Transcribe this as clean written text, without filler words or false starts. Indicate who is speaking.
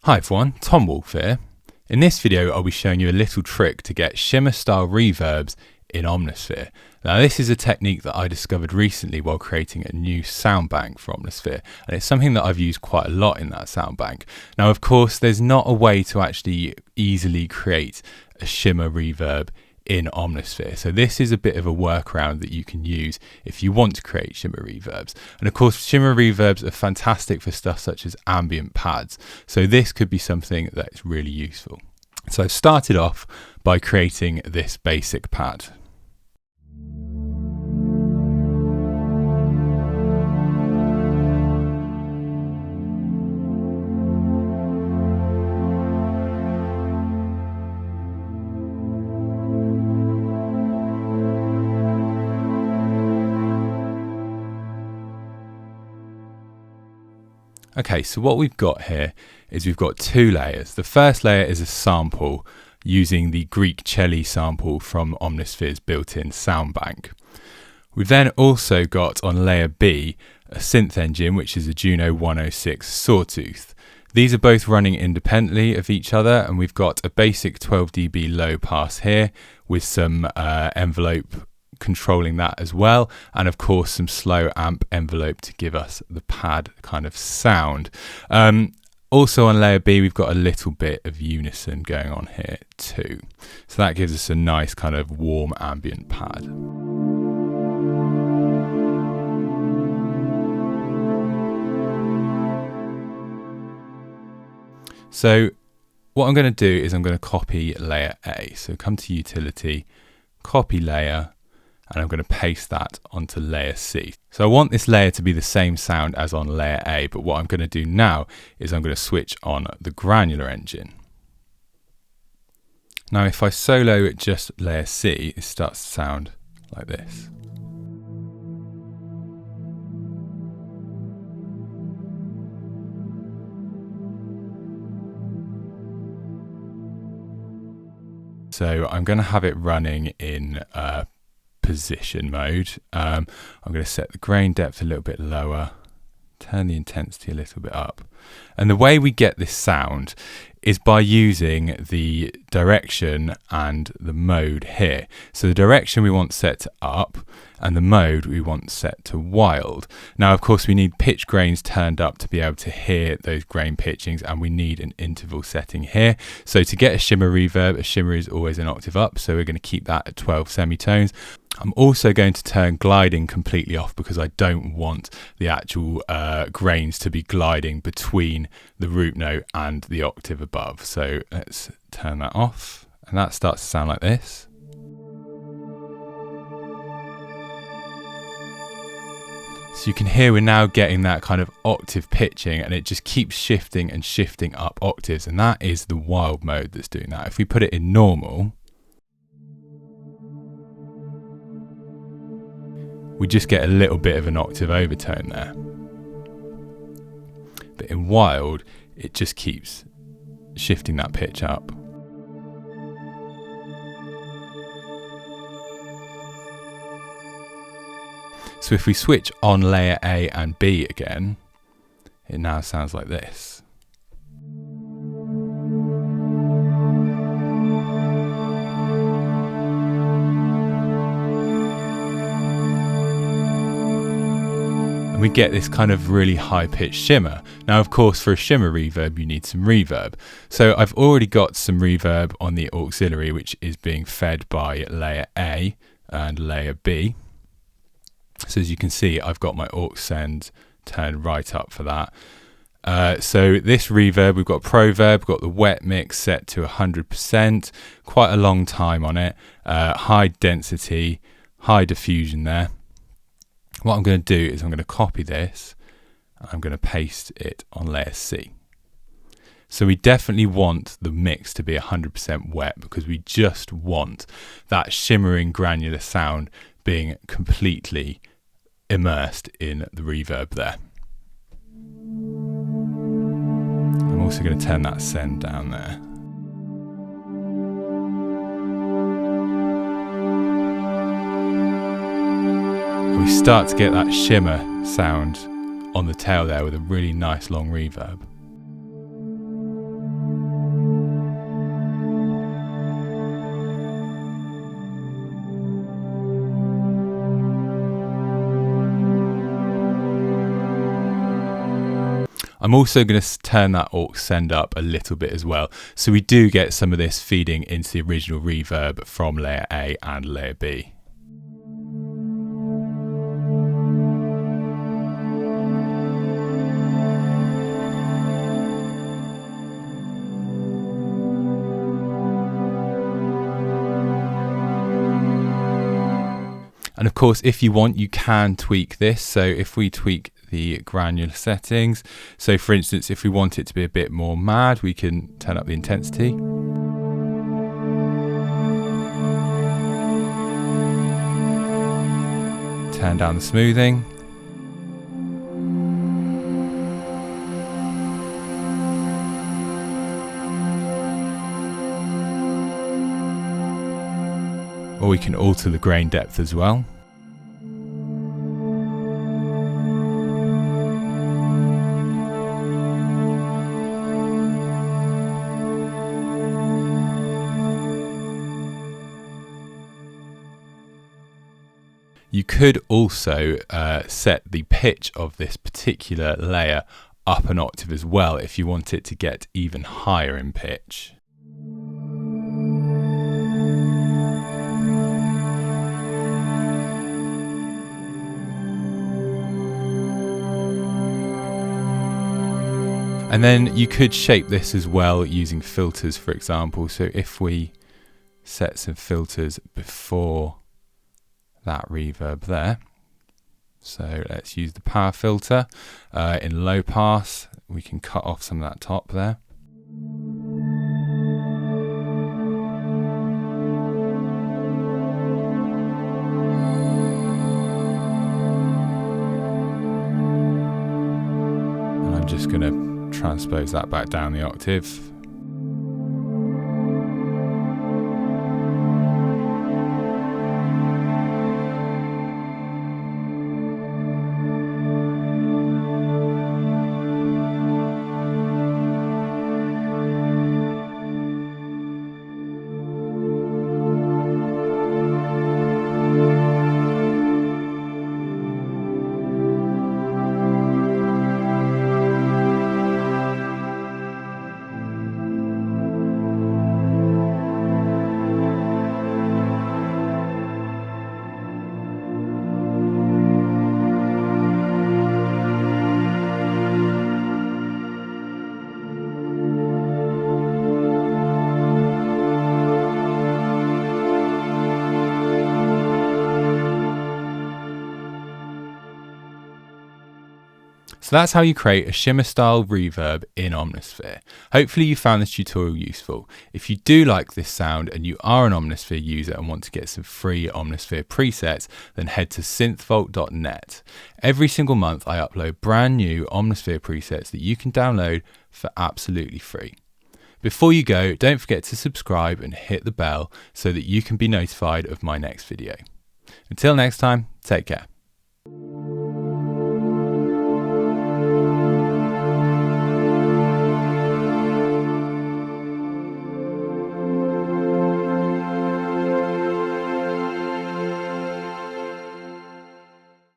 Speaker 1: Hi everyone, Tom Wolf here. In this video I'll be showing you a little trick to get shimmer style reverbs in Omnisphere. Now this is a technique that I discovered recently while creating a new sound bank for Omnisphere, and it's something that I've used quite a lot in that sound bank. Now of course there's not a way to actually easily create a shimmer reverb in Omnisphere. So this is a bit of a workaround that you can use if you want to create shimmer reverbs. And of course, shimmer reverbs are fantastic for stuff such as ambient pads. So this could be something that's really useful. So I started off by creating this basic pad. Okay, so what we've got here is we've got two layers. The first layer is a sample using the Greek cello sample from Omnisphere's built-in sound bank. We've then also got on layer B a synth engine, which is a Juno 106 Sawtooth. These are both running independently of each other, and we've got a basic 12 dB low pass here with some envelope controlling that as well, and of course some slow amp envelope to give us the pad kind of sound. Also on layer B we've got a little bit of unison going on here too, so that gives us a nice kind of warm ambient pad. So what I'm going to do is I'm going to copy layer A. So come to utility, copy layer, and I'm going to paste that onto layer C. So I want this layer to be the same sound as on layer A, but what I'm going to do now is I'm going to switch on the Granular engine. Now if I solo just layer C, it starts to sound like this. So I'm going to have it running in position mode. I'm going to set the grain depth a little bit lower, turn the intensity a little bit up. And the way we get this sound is by using the direction and the mode here. So the direction we want set to up and the mode we want set to wild. Now of course we need pitch grains turned up to be able to hear those grain pitchings, and we need an interval setting here. So to get a shimmer reverb, a shimmer is always an octave up, so we're going to keep that at 12 semitones. I'm also going to turn gliding completely off because I don't want the actual grains to be gliding between the root note and the octave above. So let's turn that off, and that starts to sound like this. So you can hear we're now getting that kind of octave pitching, and it just keeps shifting and shifting up octaves, and that is the wild mode that's doing that. If we put it in normal, we just get a little bit of an octave overtone there. But in wild, it just keeps shifting that pitch up. So if we switch on layer A and B again, it now sounds like this. And we get this kind of really high-pitched shimmer. Now of course for a shimmer reverb you need some reverb. So I've already got some reverb on the auxiliary, which is being fed by layer A and layer B. So as you can see, I've got my aux send turned right up for that. So this reverb, we've got Proverb, we've got the wet mix set to 100%, quite a long time on it, high density, high diffusion there. What I'm going to do is I'm going to copy this, and I'm going to paste it on layer C. So we definitely want the mix to be 100% wet because we just want that shimmering granular sound being completely immersed in the reverb there. I'm also going to turn that send down there. And we start to get that shimmer sound on the tail there with a really nice long reverb. I'm also going to turn that aux send up a little bit as well, so we do get some of this feeding into the original reverb from layer A and layer B. And of course, if you want, you can tweak this. So if we tweak the granular settings, so for instance, if we want it to be a bit more mad, we can turn up the intensity. Turn down the smoothing. Or we can alter the grain depth as well. You could also set the pitch of this particular layer up an octave as well if you want it to get even higher in pitch. And then you could shape this as well using filters, for example. So if we set some filters before that reverb there. So let's use the power filter. In low pass, we can cut off some of that top there. And I'm just going to transpose that back down the octave. So that's how you create a shimmer style reverb in Omnisphere. Hopefully you found this tutorial useful. If you do like this sound and you are an Omnisphere user and want to get some free Omnisphere presets, then head to synthvault.net. Every single month I upload brand new Omnisphere presets that you can download for absolutely free. Before you go, don't forget to subscribe and hit the bell so that you can be notified of my next video. Until next time, take care.